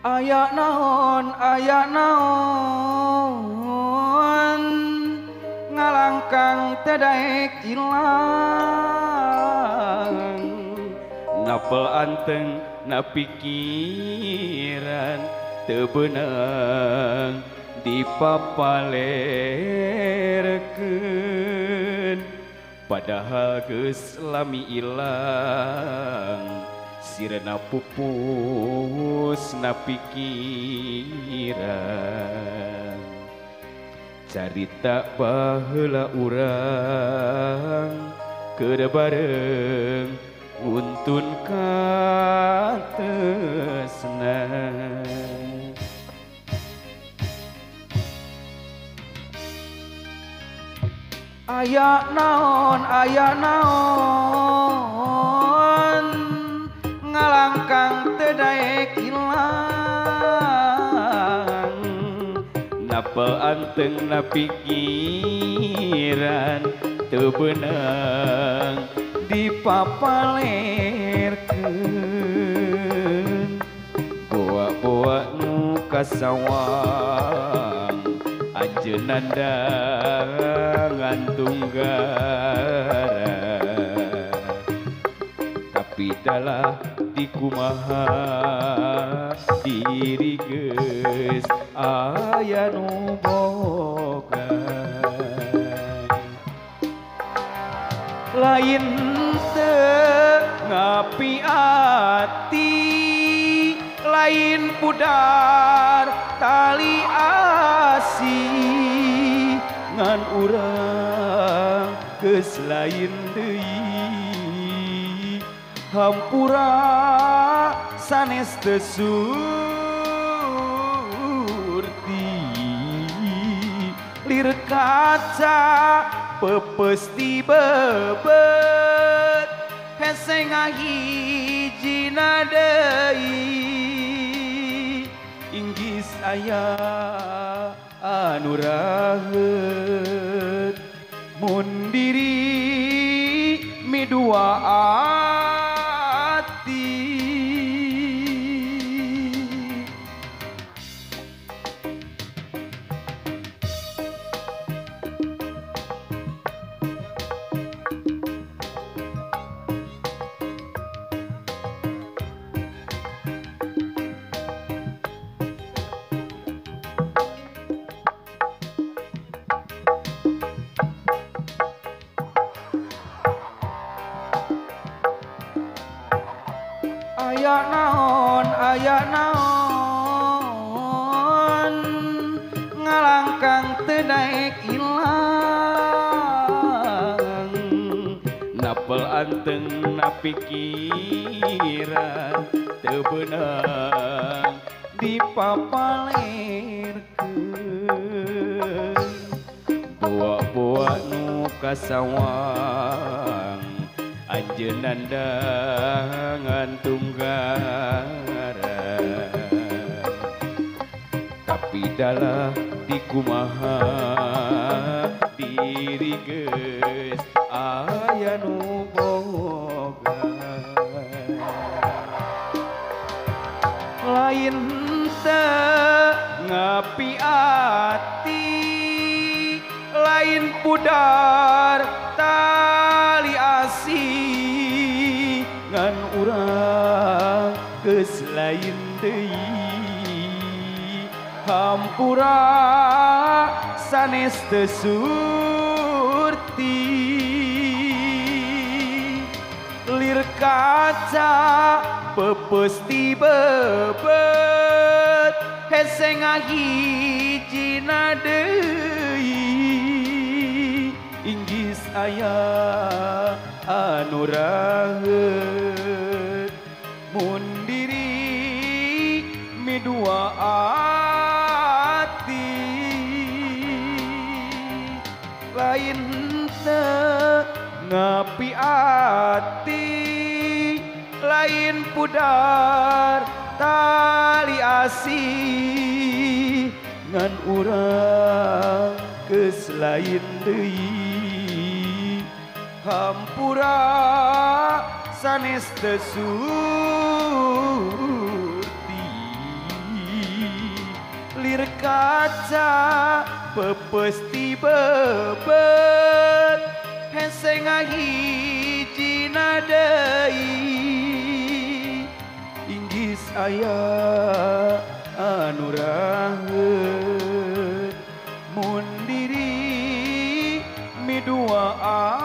Aya naon ngalangkang tedaek ilang napel anteng na pikiran teu beunang dipapalerkeun padahal geus lami ilang sirena pupus na pikiran carita baheula urang keur bareng untun katesnan aya naon ngalangkang tedaek ilang napel anteng na pikiran teu beunang dipapalerkeun boa-boa nu kasawang ajeunna ngantung gara tapi dalah dikumaha diri geus aya nu boga lain teu ngapiati lain pudar tali asih ngan urang geus lain deui hampura sanes teu surti lir kaca pepes di bebet hese ngahijina deui inggis aya anu raheut mun diri midua ati aya naon ngalangkang tedaek ilang napel anteng na pikiran teu beunang dipapalerkeun boa-boa nu kasawang ajeunna ngantung gara tapi dalah dikumaha diri geus aya nu boga lain teu ngapiati lain pudar tali asih ngan urang geus lain deui hampura sanes teu surti lir kaca pepes ti bebet hese ngahijina deui inggis aya anu raheut mun diri midua ati lain teu ngapiati lain pudar tali asih ngan urang geus lain deui hampura sanes teu surti kaca pepesti bebet heseng hiji nadei inggis aya anu raheut mun diri mi duaan